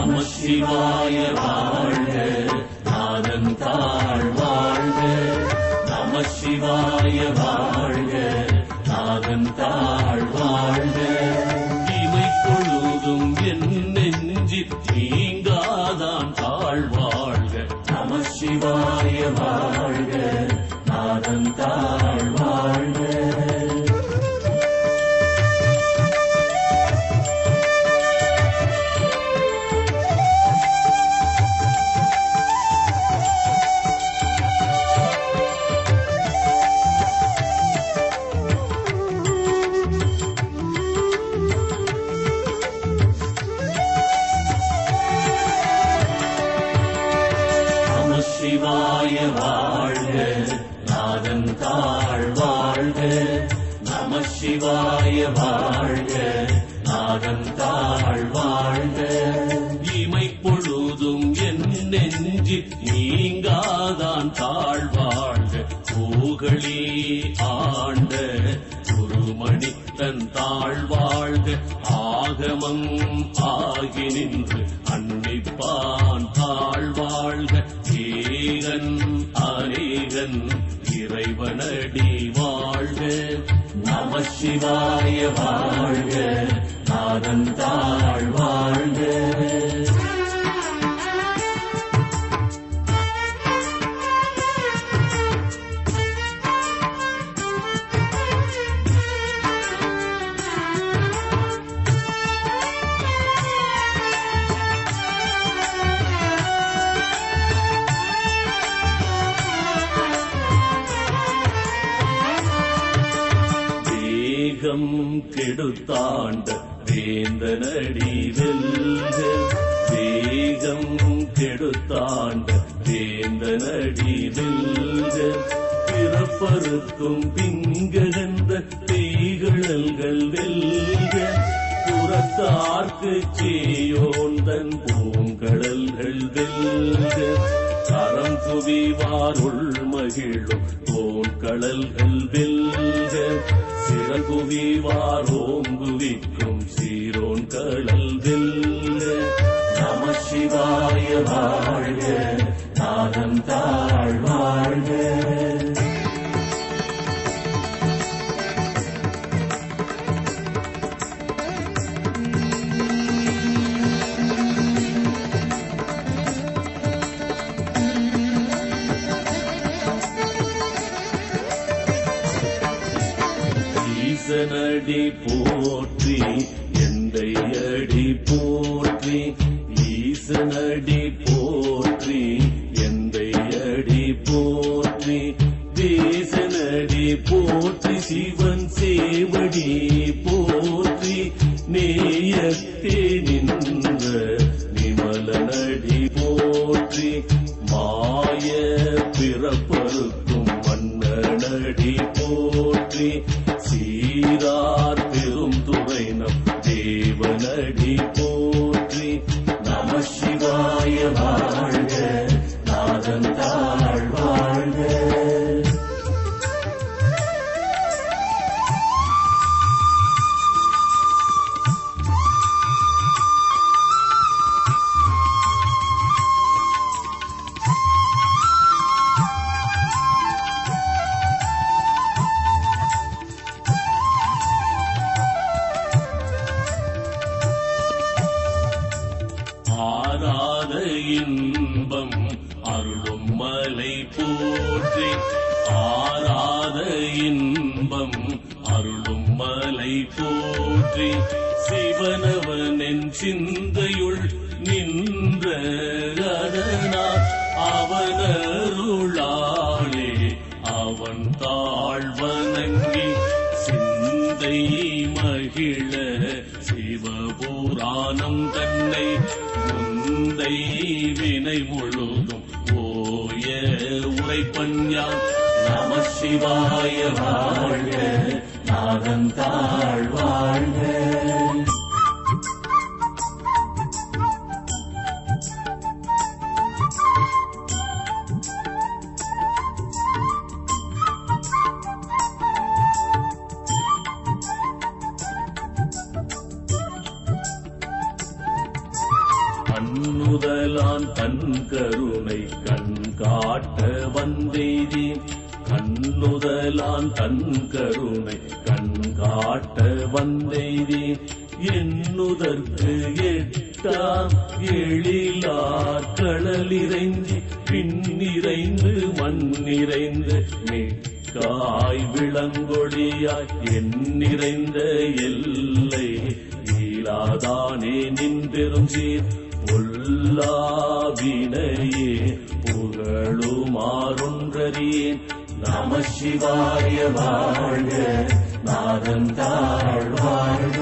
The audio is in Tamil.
நம சிவாய வாழ்க, நாதன் தாழ் வாழ்க. நம சிவாய வாழ்க, நாதன் தாழ் வாழ்க. இமை பொழுதும் என் நெஞ்சில் நீங்காதான் தாழ் வாழ்க. நம சிவாய வாழ்க, நாதன் தாழ் வாழ்க. சிவாய வாழ்க, நாதன் தாழ் வாழ்க. நம சிவாய வாழ்க, நாதன் தாழ் வாழ்க. இமை பொழுதும் என் நெஞ்சில் நீங்காதான் தாழ் வாழ்க. பூகளே ஆண்ட குருமணி தன் தாழ் வாழ்க. ஆகமம் ஆகி நின்று அன்னிப்பான் தாழ் வாழ்க. ஏகன் அநேகன் இறைவனடி வாழ்க. நம சிவாய வாழ்க, நாதன் தாழ் வாழ்க. கெடுத்தாண்ட வேந்தனடி வெல்க. வேகம் கெடுத்தாண்ட வேந்தனடி வெல்க. பிறப்பருக்கும் பிங்ககந்த தீகழல்கள் வெல்க. புறத்தார்க்கு சேயோந்தன் பூங்கடல்கள் வெல்க. கரம் குவிவாருள் மகிழும் தோன்கடல்கள் வெல்க. சிறகுவிவார் ஓங்குவிக்கும் சீரோன் கடல் வெல்க. நம சிவாய வாழ்க, நாதன் தாழ் வாழ்க. ஈசனடி போற்றி, எந்தை அடி போற்றி. ஈசனடி போற்றி, எந்தை அடி போற்றி. தேசனடி போற்றி, சிவன் சேவடி போற்றி. நேயத்தே நின்ற நிமலனடி போற்றி. மாய பிறப்பருக்கும் மன்னனடி போற்றி. சீரார் பெரும் துறைனம் தேவனடி போற்றி. நம சிவாய வாழ்க, நாதன் தாழ் வாழ்க. ஆராத இன்பம் அருளும் மலை போற்றி. ஆராத இன்பம் அருளும் மலை போற்றி. சிவனவனின் சிந்தையுள் நின்ற அதனால் அவனருளாளே அவன் தாழ்வணங்கி சிந்தை மகிழ சிவபுராணம் தன்னை முந்தை வினை முழுதும் போய உரைப்பஞ்சான். நம சிவாய வாழ்க, நாதன் தாழ் வாழ்க. கண்ணுதலான் தன் கருணை கண் காட்ட வந்தெய்தி கண்ணுதலான் தன் கருணை கண் காட்ட வந்தெய்தி எண்ணுதற்கு எட்டாம் எழிலார் கடலிறைஞ்சி பின்னிறைந்து மண்ணிறைந்து மிக்காய் விளங்கொழியாய் எண்ணிறைந்த எல்லை ஈராதானே நின்றெரும் சீர் பொல்லாவினையே புகழுமாறொன்றறியேன். நம சிவாய வாழ்க நாதன் தாழ் வாழ்க.